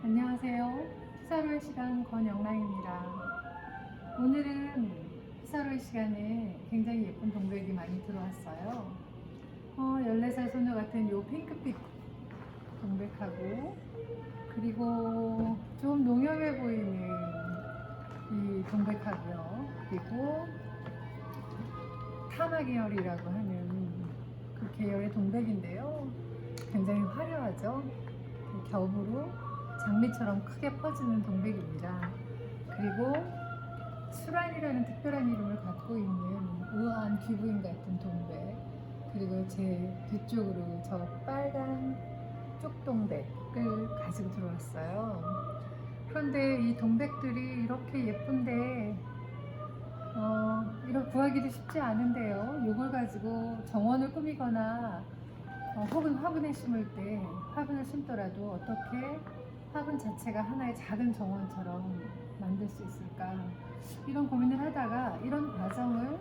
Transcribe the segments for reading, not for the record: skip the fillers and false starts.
안녕하세요. 피사로의 시간 권영랑입니다. 오늘은 피사로의 시간에 굉장히 예쁜 동백이 많이 들어왔어요. 14살 소녀 같은 요 핑크빛 동백하고, 그리고 좀 농염해 보이는 이 동백하고요. 그리고 타마 계열이라고 하는 그 계열의 동백인데요. 굉장히 화려하죠. 겹으로 장미처럼 크게 퍼지는 동백입니다. 그리고 수란이라는 특별한 이름을 갖고 있는 우아한 귀부인 같은 동백, 그리고 제 뒤쪽으로 저 빨간 쪽동백을 가지고 들어왔어요. 그런데 이 동백들이 이렇게 예쁜데 이런 구하기도 쉽지 않은데요. 이걸 가지고 정원을 꾸미거나 혹은 화분에 심을 때, 화분을 심더라도 어떻게 화분 자체가 하나의 작은 정원처럼 만들 수 있을까, 이런 고민을 하다가 이런 과정을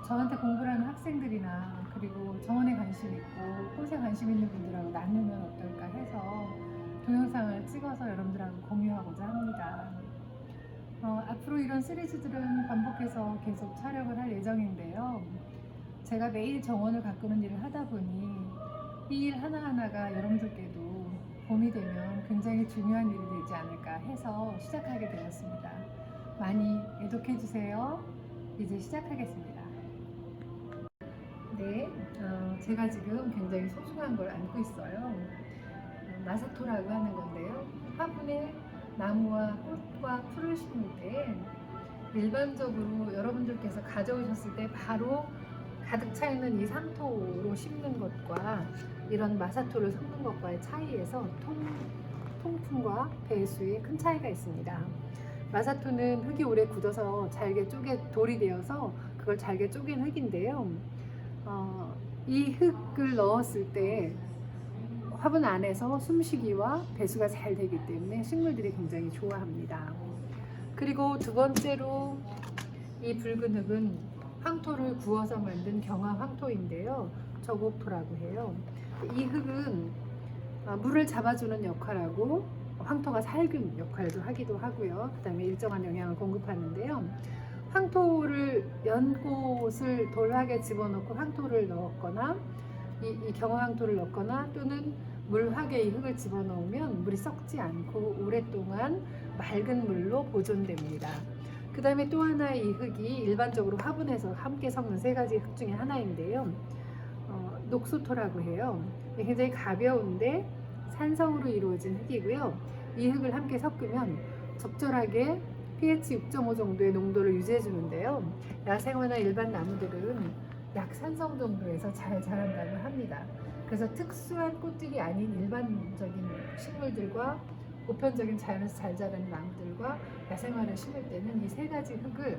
저한테 공부를 하는 학생들이나, 그리고 정원에 관심 있고 꽃에 관심 있는 분들하고 나누면 어떨까 해서 동영상을 찍어서 여러분들하고 공유하고자 합니다. 앞으로 이런 시리즈들은 반복해서 계속 촬영을 할 예정인데요. 제가 매일 정원을 가꾸는 일을 하다 보니 이 일 하나하나가 여러분들께도 봄이 되면 굉장히 중요한 일이 되지 않을까 해서 시작하게 되었습니다. 많이 애독해 주세요. 이제 시작하겠습니다. 네, 제가 지금 굉장히 소중한 걸 안고 있어요. 마사토라고 하는 건데요. 화분에 나무와 꽃과 풀을 심을 때 일반적으로 여러분들께서 가져오셨을 때 바로 가득 차 있는 이 상토로 심는 것과 이런 마사토를 섞는 것과의 차이에서 통풍과 배수에 큰 차이가 있습니다. 마사토는 흙이 오래 굳어서 잘게 돌이 되어서 그걸 잘게 쪼갠 흙인데요. 이 흙을 넣었을 때 화분 안에서 숨쉬기와 배수가 잘 되기 때문에 식물들이 굉장히 좋아합니다. 그리고 두 번째로 이 붉은 흙은 황토를 구워서 만든 경화 황토인데요. 저곡토라고 해요. 이 흙은 물을 잡아주는 역할하고 황토가 살균 역할도 하기도 하고요. 그 다음에 일정한 영양을 공급하는데요. 황토를 연꽃을 돌학에 집어넣고 황토를 넣었거나 이 경화 황토를 넣거나 또는 물학에 이 흙을 집어넣으면 물이 썩지 않고 오랫동안 맑은 물로 보존됩니다. 그 다음에 또 하나의 이 흙이 일반적으로 화분에서 함께 섞는 세 가지 흙 중에 하나인데요. 녹소토라고 해요. 굉장히 가벼운데 산성으로 이루어진 흙이고요. 이 흙을 함께 섞으면 적절하게 pH 6.5 정도의 농도를 유지해 주는데요. 야생화나 일반 나무들은 약산성 정도에서 잘 자란다고 합니다. 그래서 특수한 꽃들이 아닌 일반적인 식물들과 보편적인 자연에서 잘 자라는 나무들과 야생화를 심을 때는 이 세 가지 흙을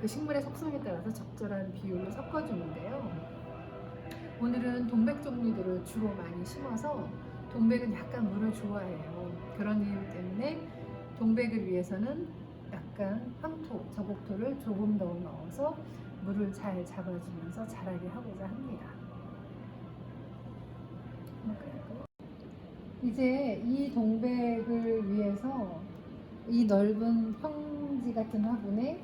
그 식물의 속성에 따라서 적절한 비율로 섞어주는데요. 오늘은 동백 종류들을 주로 많이 심어서, 동백은 약간 물을 좋아해요. 그런 이유 때문에 동백을 위해서는 약간 황토, 저곡토를 조금 더 넣어서 물을 잘 잡아주면서 자라게 하고자 합니다. 이제 이 동백을 위해서 이 넓은 평지 같은 화분에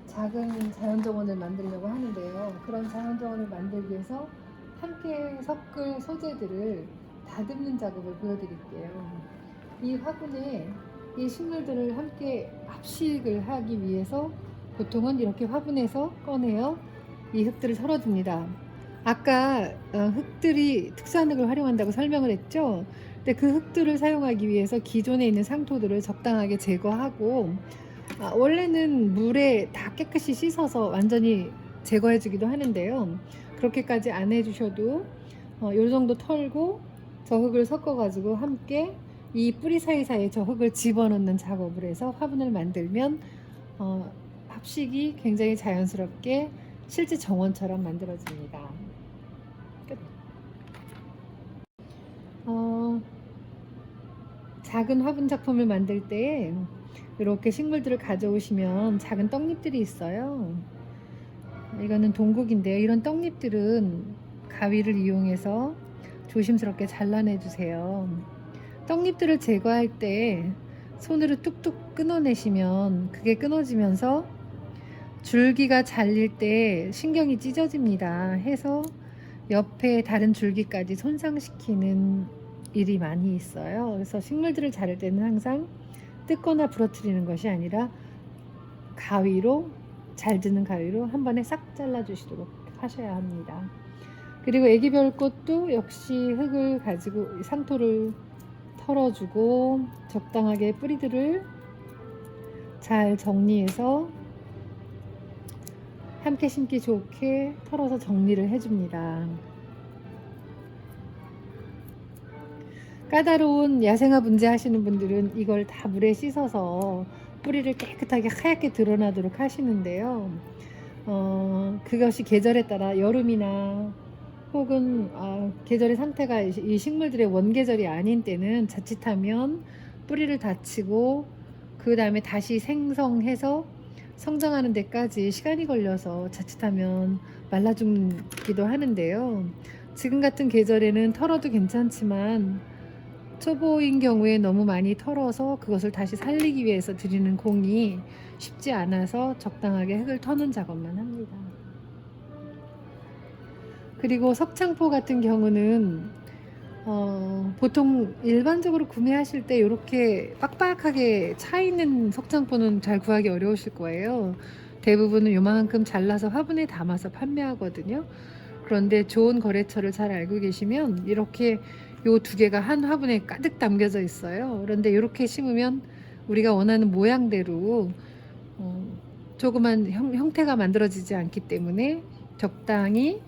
작은 자연정원을 만들려고 하는데요. 그런 자연정원을 만들기 위해서 함께 섞을 소재들을 다듬는 작업을 보여드릴게요. 이 화분에 이 식물들을 함께 합식을 하기 위해서 보통은 이렇게 화분에서 꺼내어 이 흙들을 썰어줍니다. 아까 흙들이 특수한 흙을 활용한다고 설명을 했죠. 근데 그 흙들을 사용하기 위해서 기존에 있는 상토들을 적당하게 제거하고, 원래는 물에 다 깨끗이 씻어서 완전히 제거해 주기도 하는데요. 그렇게까지 안 해주셔도 요 정도 털고 저 흙을 섞어 가지고 함께 이 뿌리 사이사이에 저 흙을 집어넣는 작업을 해서 화분을 만들면 합식이 굉장히 자연스럽게 실제 정원처럼 만들어집니다. 끝. 작은 화분 작품을 만들 때 이렇게 식물들을 가져오시면 작은 떡잎들이 있어요. 이거는 동국인데요. 이런 떡잎들은 가위를 이용해서 조심스럽게 잘라내 주세요. 떡잎들을 제거할 때 손으로 뚝뚝 끊어내시면 그게 끊어지면서 줄기가 잘릴 때 신경이 찢어집니다. 해서 옆에 다른 줄기까지 손상시키는 일이 많이 있어요. 그래서 식물들을 자를 때는 항상 뜯거나 부러뜨리는 것이 아니라 가위로, 잘 드는 가위로 한 번에 싹 잘라 주시도록 하셔야 합니다. 그리고 애기별꽃도 역시 흙을 가지고 상토를 털어주고 적당하게 뿌리들을 잘 정리해서 함께 심기 좋게 털어서 정리를 해줍니다. 까다로운 야생화 분재 하시는 분들은 이걸 다 물에 씻어서 뿌리를 깨끗하게 하얗게 드러나도록 하시는데요. 그것이 계절에 따라 여름이나 혹은 계절의 상태가 이 식물들의 원계절이 아닌 때는 자칫하면 뿌리를 다치고 그 다음에 다시 생성해서 성장하는 데까지 시간이 걸려서 자칫하면 말라 죽기도 하는데요. 지금 같은 계절에는 털어도 괜찮지만 초보인 경우에 너무 많이 털어서 그것을 다시 살리기 위해서 들이는 공이 쉽지 않아서 적당하게 흙을 터는 작업만 합니다. 그리고 석창포 같은 경우는 보통 일반적으로 구매하실 때 이렇게 빡빡하게 차 있는 석창포는 잘 구하기 어려우실 거예요. 대부분은 요만큼 잘라서 화분에 담아서 판매하거든요. 그런데 좋은 거래처를 잘 알고 계시면 이렇게 요 두 개가 한 화분에 가득 담겨져 있어요. 그런데 이렇게 심으면 우리가 원하는 모양대로 조그만 형태가 만들어지지 않기 때문에 적당히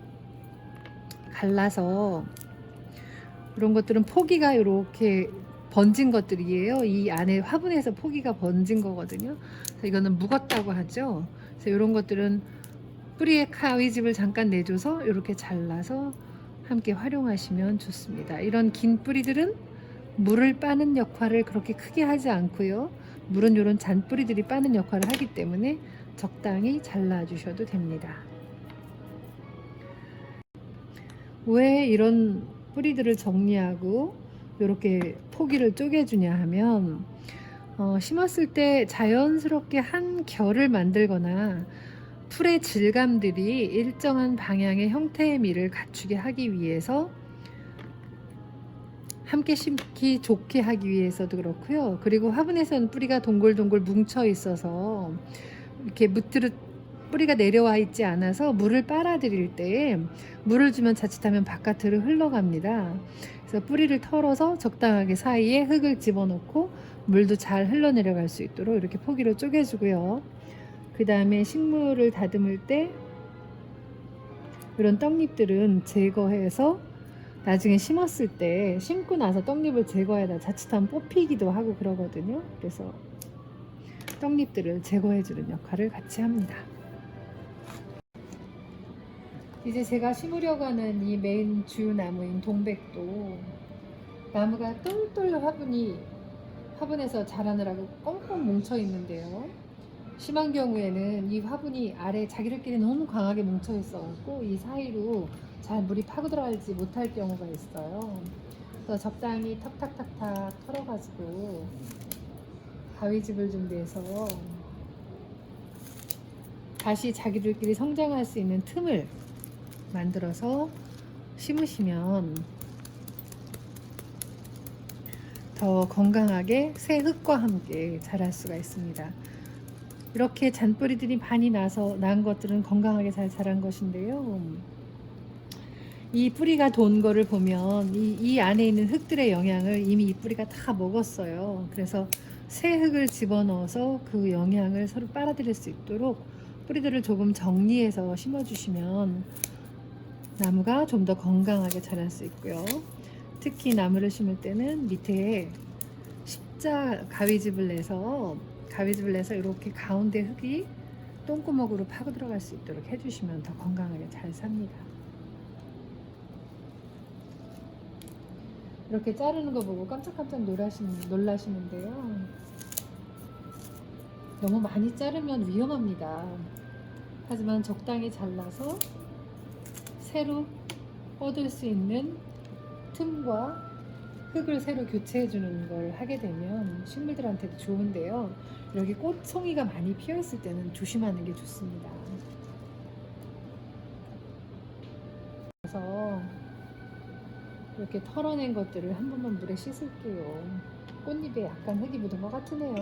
갈라서 이런 것들은 포기가 이렇게 번진 것들이에요. 이 안에 화분에서 포기가 번진 거거든요. 그래서 이거는 묵었다고 하죠. 그래서 이런 것들은 뿌리에 가위집을 잠깐 내줘서 이렇게 잘라서 함께 활용하시면 좋습니다. 이런 긴 뿌리들은 물을 빠는 역할을 그렇게 크게 하지 않고요. 물은 이런 잔뿌리들이 빠는 역할을 하기 때문에 적당히 잘라주셔도 됩니다. 왜 이런 뿌리들을 정리하고 이렇게 포기를 쪼개주냐 하면 심었을 때 자연스럽게 한 결을 만들거나 풀의 질감들이 일정한 방향의 형태의 미를 갖추게 하기 위해서 함께 심기 좋게 하기 위해서도 그렇고요. 그리고 화분에서는 뿌리가 동글동글 뭉쳐 있어서 이렇게 무트르 뿌리가 내려와 있지 않아서 물을 빨아들일 때 물을 주면 자칫하면 바깥으로 흘러갑니다. 그래서 뿌리를 털어서 적당하게 사이에 흙을 집어넣고 물도 잘 흘러내려갈 수 있도록 이렇게 포기로 쪼개주고요. 그 다음에 식물을 다듬을 때 이런 떡잎들은 제거해서 나중에 심었을 때 심고 나서 떡잎을 제거해다 자칫하면 뽑히기도 하고 그러거든요. 그래서 떡잎들을 제거해주는 역할을 같이 합니다. 이제 제가 심으려고 하는 이 메인 주 나무인 동백도 나무가 똘똘 화분에서 자라느라고 꽁꽁 뭉쳐 있는데요. 심한 경우에는 이 화분이 아래 자기들끼리 너무 강하게 뭉쳐 있어갖고 이 사이로 잘 물이 파고 들어가지 못할 경우가 있어요. 그래서 적당히 탁탁탁탁 털어가지고 가위집을 좀 내서 다시 자기들끼리 성장할 수 있는 틈을 만들어서 심으시면 더 건강하게 새 흙과 함께 자랄 수가 있습니다. 이렇게 잔뿌리들이 많이 난 것들은 건강하게 잘 자란 것인데요. 이 뿌리가 돈 거를 보면 이 안에 있는 흙들의 영양을 이미 이 뿌리가 다 먹었어요. 그래서 새 흙을 집어넣어서 그 영양을 서로 빨아들일 수 있도록 뿌리들을 조금 정리해서 심어주시면 나무가 좀 더 건강하게 자랄 수 있고요. 특히 나무를 심을 때는 밑에 십자 가위집을 내서 이렇게 가운데 흙이 똥구멍으로 파고 들어갈 수 있도록 해주시면 더 건강하게 잘 삽니다. 이렇게 자르는 거 보고 깜짝깜짝 놀라시는데요. 너무 많이 자르면 위험합니다. 하지만 적당히 잘라서 새로 뻗을 수 있는 틈과 흙을 새로 교체해 주는 걸 하게 되면 식물들한테도 좋은데요. 이렇게 꽃송이가 많이 피어 있을 때는 조심하는 게 좋습니다. 그래서 이렇게 털어낸 것들을 한 번만 물에 씻을게요. 꽃잎에 약간 흙이 묻은 것 같으네요.